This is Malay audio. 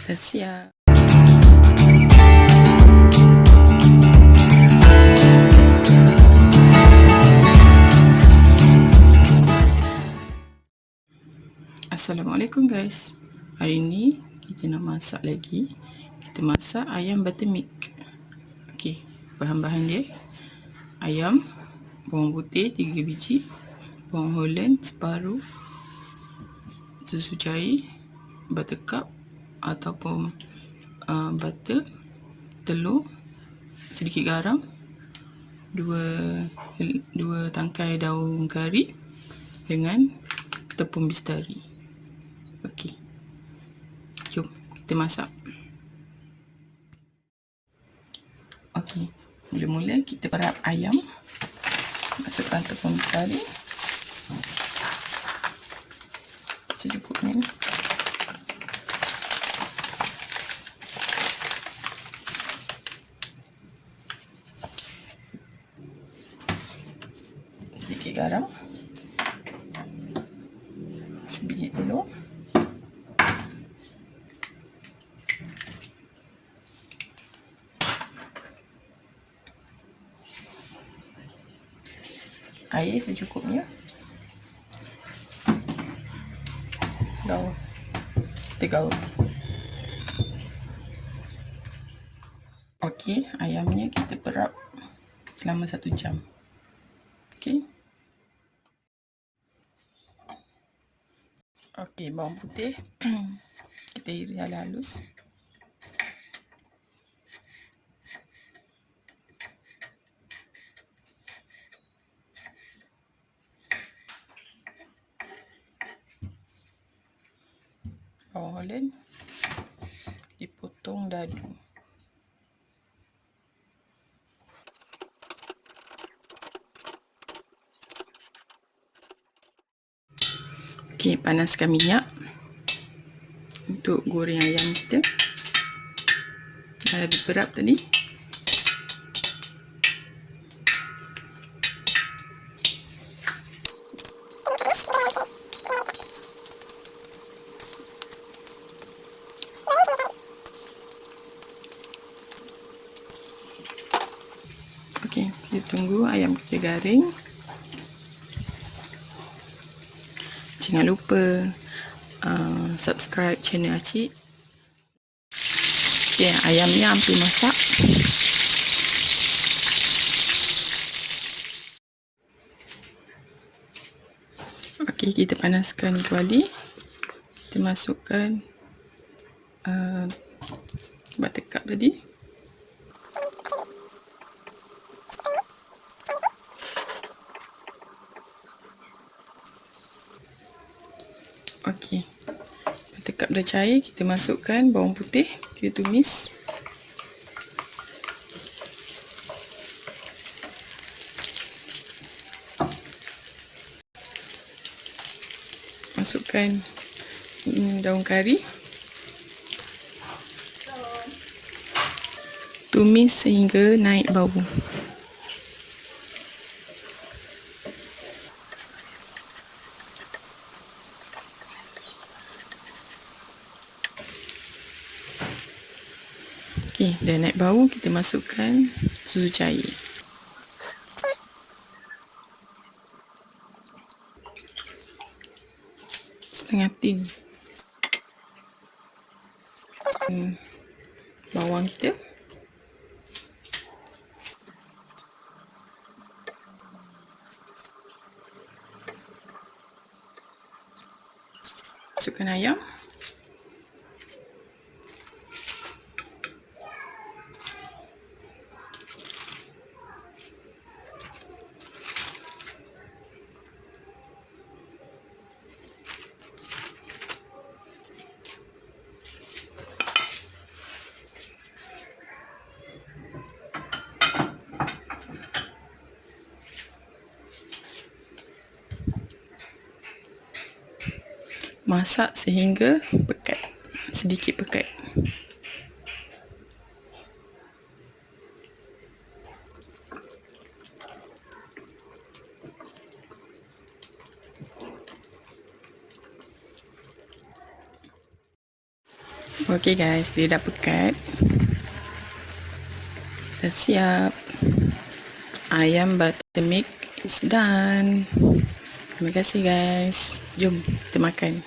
Dah siap. Assalamualaikum guys. Hari ni kita nak masak lagi. Kita masak ayam buttermilk. Okey, bahan-bahan dia: ayam, bawang putih 3 biji, bawang Holland separuh, susu cair, buttercup ataupun butter, telur, sedikit garam, 2 tangkai daun kari dengan tepung bistari. Okey, jom kita masak. Okey, mula-mula kita perap ayam, masukkan tepung bistari secukupnya. Sedikit garam, sebiji telur, air secukupnya, gaul, kita gaul. Okey, ayamnya kita perap selama 1 jam. Okey. Okey, bawang putih kita iris halus-halus. Bawang Holland dipotong dadu. Okey, panaskan minyak untuk goreng ayam kita. Dah diperap tadi. Okey, kita tunggu ayam kita garing. Jangan lupa subscribe channel Acik. Okey, ayamnya hampir masak. Okey, kita panaskan kuali. Kita masukkan buttercup tadi. Okey, buttercup dah cair, kita masukkan bawang putih, kita tumis. Masukkan daun kari. Tumis sehingga naik bau. Okey, dah naik bau, kita masukkan susu cair. Setengah tin. Bawang kita. Masukkan ayam. Masak sehingga pekat, sedikit pekat. Okay guys, dia dah pekat. Dah siap. Ayam buttermilk is done. Terima kasih guys. Jom kita makan.